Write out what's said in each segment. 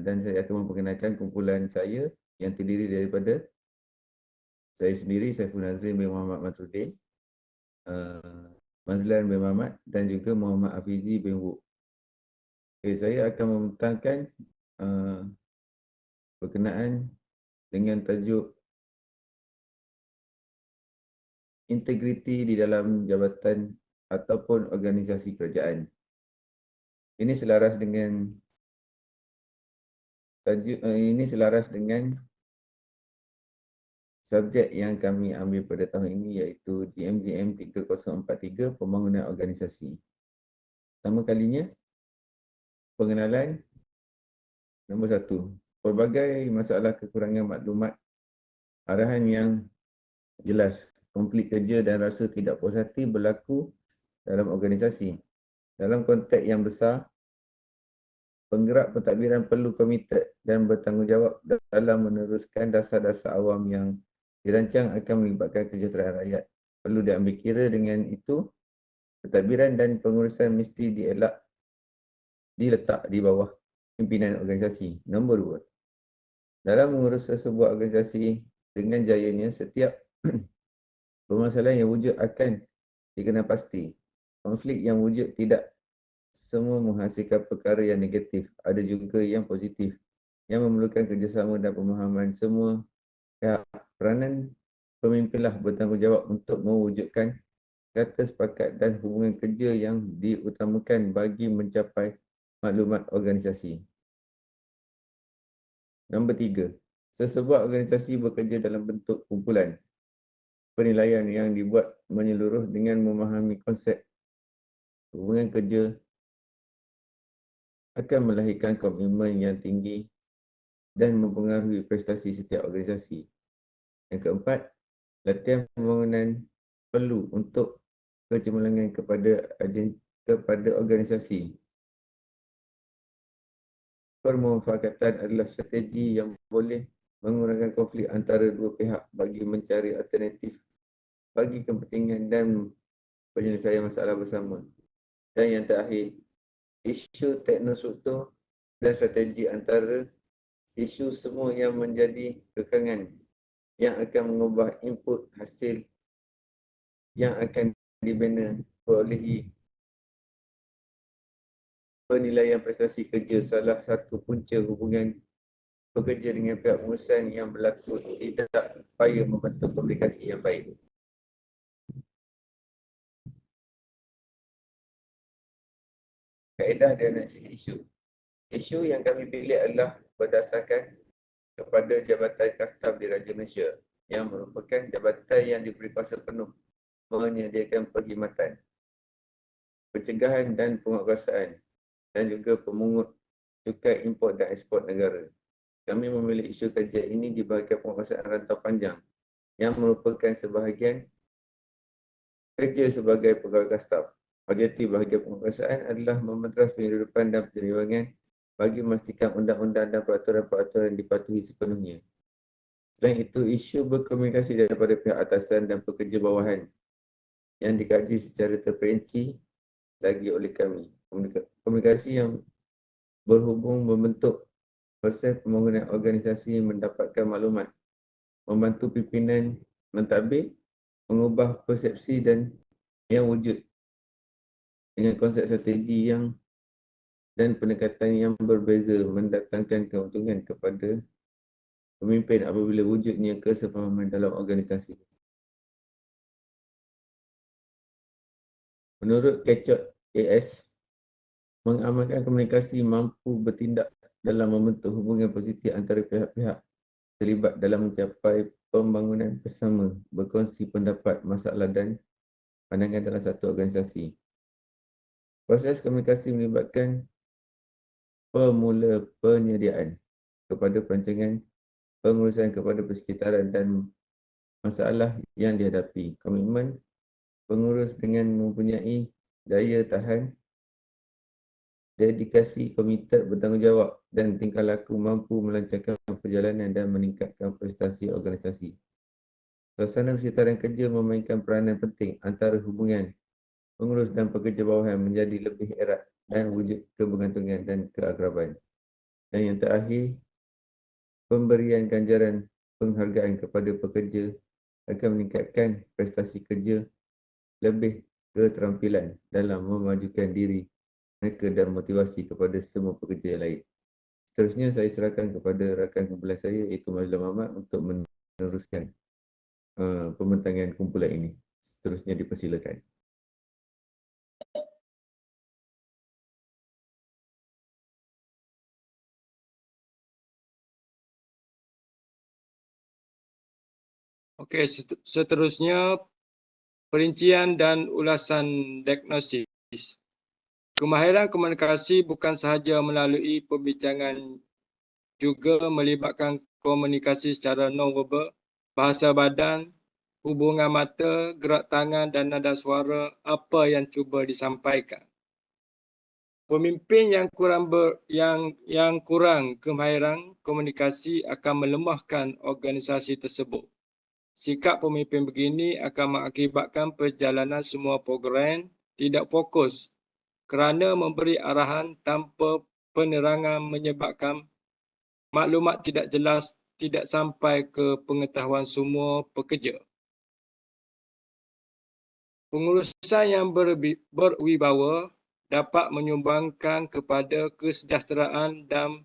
dan saya akan memperkenalkan kumpulan saya yang terdiri daripada saya sendiri, Saiful Nazrin bin Muhammad Matrudin, Mazlan bin Muhammad dan juga Muhammad Hafizi bin Wu. Okay, saya akan membentangkan berkenaan dengan tajuk integriti di dalam jabatan ataupun organisasi kerajaan. Ini selaras dengan subjek yang kami ambil pada tahun ini, iaitu GMGM 3043 Pembangunan Organisasi. Pertama kalinya, pengenalan. Nombor 1, pelbagai masalah kekurangan maklumat, arahan yang jelas, konflik kerja dan rasa tidak puas hati berlaku dalam organisasi. Dalam konteks yang besar, penggerak pentadbiran perlu komited dan bertanggungjawab dalam meneruskan dasar-dasar awam yang dirancang akan melibatkan kesejahteraan rakyat. Perlu diambil kira dengan itu, pentadbiran dan pengurusan mesti diletak di bawah pimpinan organisasi. Nombor 2, dalam mengurus sebuah organisasi dengan jayanya, setiap permasalahan yang wujud akan dikenal pasti. Konflik yang wujud tidak semua menghasilkan perkara yang negatif, ada juga yang positif yang memerlukan kerjasama dan pemahaman semua pihak. Peranan pemimpinlah bertanggungjawab untuk mewujudkan kata sepakat dan hubungan kerja yang diutamakan bagi mencapai maklumat organisasi. Nombor 3, sesebuah organisasi bekerja dalam bentuk kumpulan. Penilaian yang dibuat menyeluruh dengan memahami konsep hubungan kerja akan melahirkan komitmen yang tinggi dan mempengaruhi prestasi setiap organisasi. Yang keempat, latihan pembangunan perlu untuk kecemerlangan kepada organisasi. Permufakatan adalah strategi yang boleh mengurangkan konflik antara dua pihak bagi mencari alternatif bagi kepentingan dan penyelesaian masalah bersama. Dan yang terakhir, isu teknostruktur dan strategi antara isu semua yang menjadi kekangan yang akan mengubah input hasil yang akan dibina perolehi penilaian prestasi kerja. Salah satu punca hubungan pekerja dengan pihak pengurusan yang berlaku tidak upaya membentuk komunikasi yang baik. Kaedah dan analisis isu. Isu yang kami pilih adalah berdasarkan kepada Jabatan Kastam di Raja Malaysia yang merupakan jabatan yang diberi kuasa penuh menyediakan perkhidmatan, pencegahan dan penguatkuasaan dan juga pemungut cukai import dan ekspor negara. Kami memilih isu kajian ini di bahagian penguatkuasaan rantau panjang yang merupakan sebahagian kerja sebagai pegawai kastam. Objektif bahagian penguatkuasaan adalah memadras penghidupan dan penerimaan bagi memastikan undang-undang dan peraturan-peraturan dipatuhi sepenuhnya. Selain itu, isu berkomunikasi daripada pihak atasan dan pekerja bawahan yang dikaji secara terperinci lagi oleh kami. Komunikasi yang berhubung membentuk proses pembangunan organisasi, mendapatkan maklumat, membantu pimpinan mentadbir, mengubah persepsi dan yang wujud dengan konsep strategi dan pendekatan yang berbeza, mendatangkan keuntungan kepada pemimpin apabila wujudnya kesefahaman dalam organisasi. Menurut Kechot AS, mengamalkan komunikasi mampu bertindak dalam membentuk hubungan positif antara pihak-pihak terlibat dalam mencapai pembangunan bersama, berkongsi pendapat, masalah dan pandangan dalam satu organisasi. Proses komunikasi melibatkan permula penyediaan kepada perancangan, pengurusan kepada persekitaran dan masalah yang dihadapi. Komitmen pengurus dengan mempunyai daya tahan, dedikasi, komited, bertanggungjawab dan tingkah laku mampu melancarkan perjalanan dan meningkatkan prestasi organisasi. Suasana persekitaran kerja memainkan peranan penting antara hubungan pengurus dan pekerja bawahan menjadi lebih erat dan wujud kebergantungan dan keakraban. Dan yang terakhir, pemberian ganjaran penghargaan kepada pekerja akan meningkatkan prestasi kerja, lebih keterampilan dalam memajukan diri mereka dan motivasi kepada semua pekerja yang lain. Seterusnya saya serahkan kepada rakan kumpulan saya iaitu Mazlan Ahmad untuk meneruskan pembentangan kumpulan ini. Seterusnya dipersilakan. Okey, seterusnya perincian dan ulasan diagnosis. Kemahiran komunikasi bukan sahaja melalui perbincangan, juga melibatkan komunikasi secara non-verbal, bahasa badan, hubungan mata, gerak tangan dan nada suara apa yang cuba disampaikan. Pemimpin yang kurang kemahiran komunikasi akan melemahkan organisasi tersebut. Sikap pemimpin begini akan mengakibatkan perjalanan semua program tidak fokus kerana memberi arahan tanpa penerangan menyebabkan maklumat tidak jelas tidak sampai ke pengetahuan semua pekerja. Pengurusan yang berwibawa dapat menyumbangkan kepada kesejahteraan dan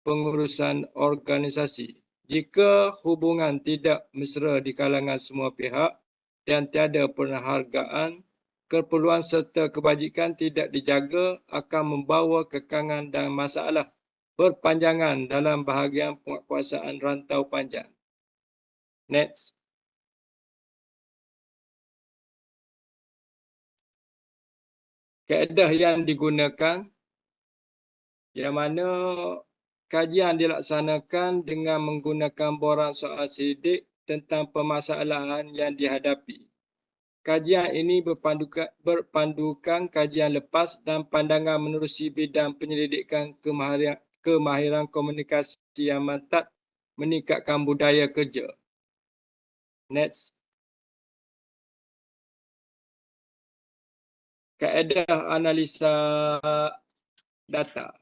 pengurusan organisasi. Jika hubungan tidak mesra di kalangan semua pihak dan tiada penghargaan, keperluan serta kebajikan tidak dijaga akan membawa kekangan dan masalah berpanjangan dalam bahagian penguatkuasaan rantau panjang. Next. Kaedah yang digunakan yang mana kajian dilaksanakan dengan menggunakan borang soal sidik tentang permasalahan yang dihadapi. Kajian ini berpandukan kajian lepas dan pandangan menerusi bidang penyelidikan kemahiran komunikasi yang mantap meningkatkan budaya kerja. Next. Kaedah analisa data.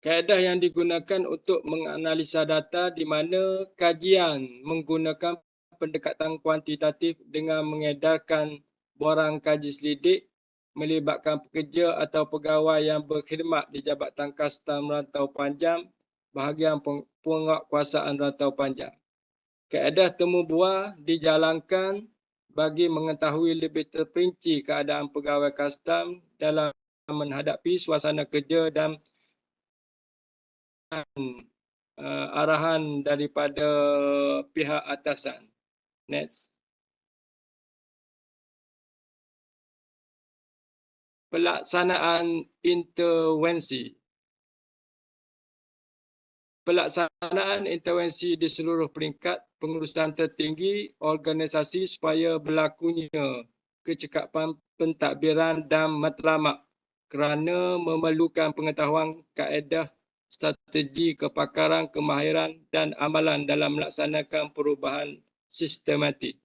Kaedah yang digunakan untuk menganalisa data di mana kajian menggunakan pendekatan kuantitatif dengan mengedarkan borang kaji selidik melibatkan pekerja atau pegawai yang berkhidmat di Jabatan Kastam Rantau Panjang, bahagian penguatkuasaan rantau panjang. Kaedah temu buah dijalankan bagi mengetahui lebih terperinci keadaan pegawai kastam dalam menghadapi suasana kerja dan arahan daripada pihak atasan. Next. Pelaksanaan intervensi. Pelaksanaan intervensi di seluruh peringkat pengurusan tertinggi organisasi supaya berlakunya kecekapan pentadbiran dan matlamat kerana memerlukan pengetahuan kaedah strategi kepakaran, kemahiran dan amalan dalam melaksanakan perubahan sistematik.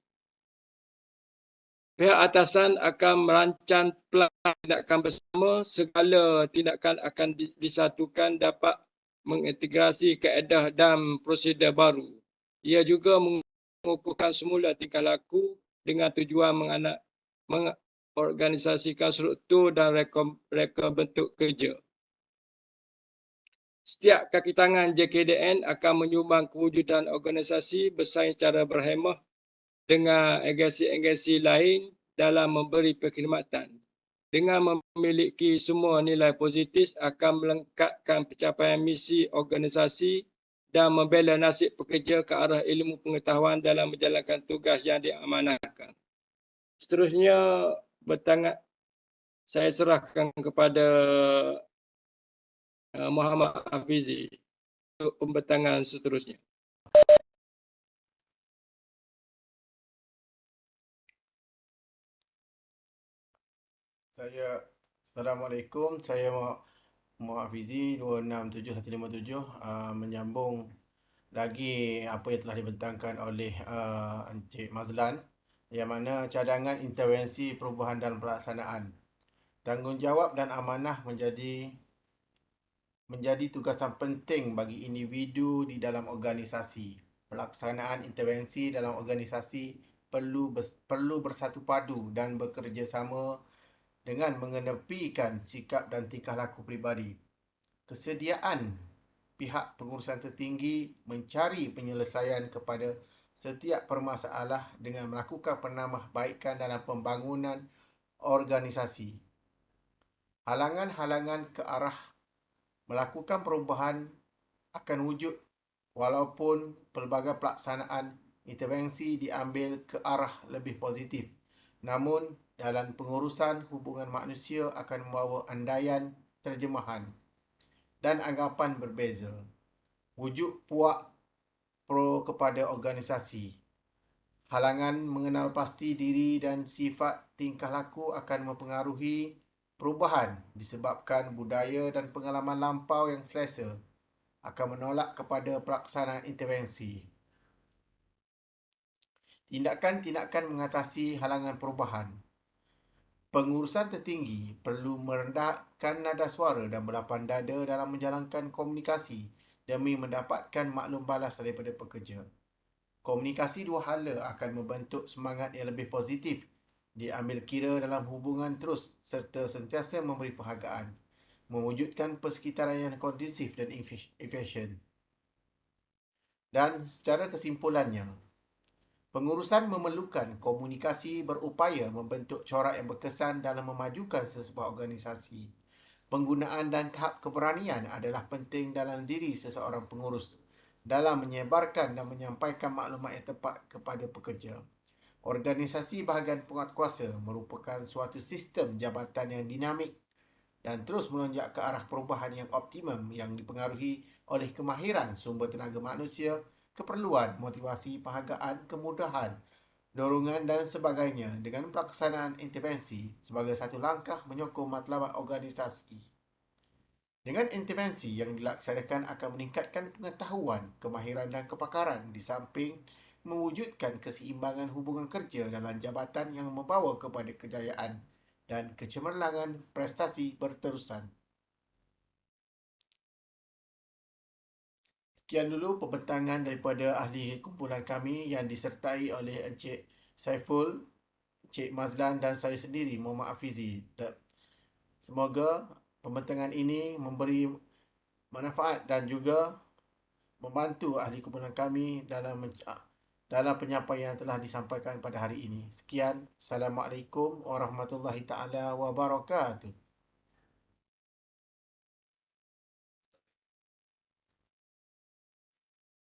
Pihak atasan akan merancang plan tindakan bersama. Segala tindakan akan disatukan dapat mengintegrasi kaedah dan prosedur baru. Ia juga mengukuhkan semula tingkah laku dengan tujuan mengorganisasikan struktur dan reka bentuk kerja. Setiap kaki tangan JKDN akan menyumbang kewujudan organisasi bersaing secara berhemah dengan agensi-agensi lain dalam memberi perkhidmatan. Dengan memiliki semua nilai positif akan melengkapkan pencapaian misi organisasi dan membela nasib pekerja ke arah ilmu pengetahuan dalam menjalankan tugas yang diamanahkan. Seterusnya saya serahkan kepada Muhammad Hafizi untuk pembentangan seterusnya. Assalamualaikum, saya Muhammad Hafizi 267157 menyambung lagi apa yang telah dibentangkan oleh Encik Mazlan, yang mana cadangan intervensi perubahan dan pelaksanaan. Tanggungjawab dan amanah menjadi tugasan penting bagi individu di dalam organisasi. Pelaksanaan intervensi dalam organisasi perlu bersatu padu dan bekerjasama dengan mengenepikan sikap dan tingkah laku peribadi. Kesediaan pihak pengurusan tertinggi mencari penyelesaian kepada setiap permasalah dengan melakukan penambahbaikan dalam pembangunan organisasi. Halangan-halangan ke arah melakukan perubahan akan wujud walaupun pelbagai pelaksanaan intervensi diambil ke arah lebih positif. Namun, dalam pengurusan hubungan manusia akan membawa andaian terjemahan dan anggapan berbeza. Wujud puak pro kepada organisasi. Halangan mengenal pasti diri dan sifat tingkah laku akan mempengaruhi perubahan disebabkan budaya dan pengalaman lampau yang selesa akan menolak kepada pelaksanaan intervensi. Tindakan-tindakan mengatasi halangan perubahan. Pengurusan tertinggi perlu merendahkan nada suara dan berlapang dada dalam menjalankan komunikasi demi mendapatkan maklum balas daripada pekerja. Komunikasi dua hala akan membentuk semangat yang lebih positif diambil kira dalam hubungan terus serta sentiasa memberi penghargaan, mewujudkan persekitaran yang kondusif dan efisien. Dan secara kesimpulannya, pengurusan memerlukan komunikasi berupaya membentuk corak yang berkesan dalam memajukan sesebuah organisasi. Penggunaan dan tahap keberanian adalah penting dalam diri seseorang pengurus dalam menyebarkan dan menyampaikan maklumat yang tepat kepada pekerja. Organisasi bahagian penguatkuasa merupakan suatu sistem jabatan yang dinamik dan terus melonjak ke arah perubahan yang optimum yang dipengaruhi oleh kemahiran sumber tenaga manusia, keperluan, motivasi, penghargaan, kemudahan, dorongan dan sebagainya dengan pelaksanaan intervensi sebagai satu langkah menyokong matlamat organisasi. Dengan intervensi yang dilaksanakan akan meningkatkan pengetahuan, kemahiran dan kepakaran di samping mewujudkan keseimbangan hubungan kerja dalam jabatan yang membawa kepada kejayaan dan kecemerlangan prestasi berterusan. Sekian dulu pembentangan daripada ahli kumpulan kami yang disertai oleh Encik Saiful, Encik Mazlan dan saya sendiri, Muhammad Hafizi. Semoga pembentangan ini memberi manfaat dan juga membantu ahli kumpulan kami dalam penyampaian yang telah disampaikan pada hari ini. Sekian. Assalamualaikum warahmatullahi taala wabarakatuh.